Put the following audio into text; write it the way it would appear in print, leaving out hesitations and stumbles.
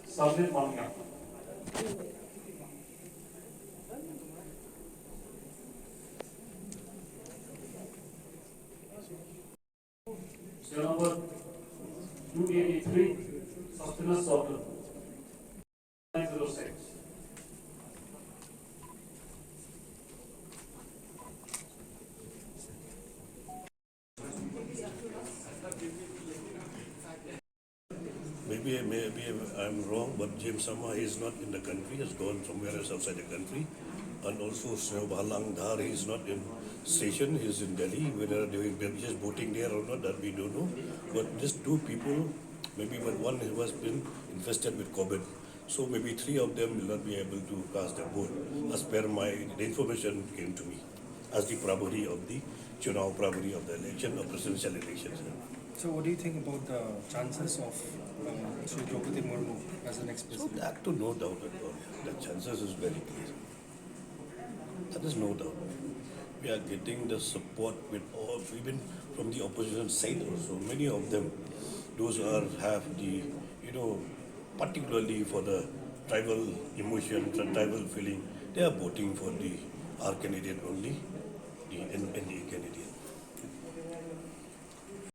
Sunday morning. Serial number 283, sustenance order 906. Maybe I'm wrong, but James Sama is not in the country, has gone somewhere else outside the country. And also Bhalang Dhar, he is not in station, he is in Delhi. Whether they're just voting there or not, that we don't know. But just two people, maybe one who has been infested with COVID. So maybe three of them will not be able to cast their vote, as per the information came to me, as the Prabhari of the Chunav Prabhari of the election, of presidential elections. So what do you think about the chances of Sri Draupadi Murmu as the next So president? that to no doubt at all. The chances is very clear. That is no doubt. We are getting the support with all, even from the opposition side also. Many of them, those who have the, particularly for the tribal emotion, the tribal feeling, they are voting for our candidate only, the NDA candidate.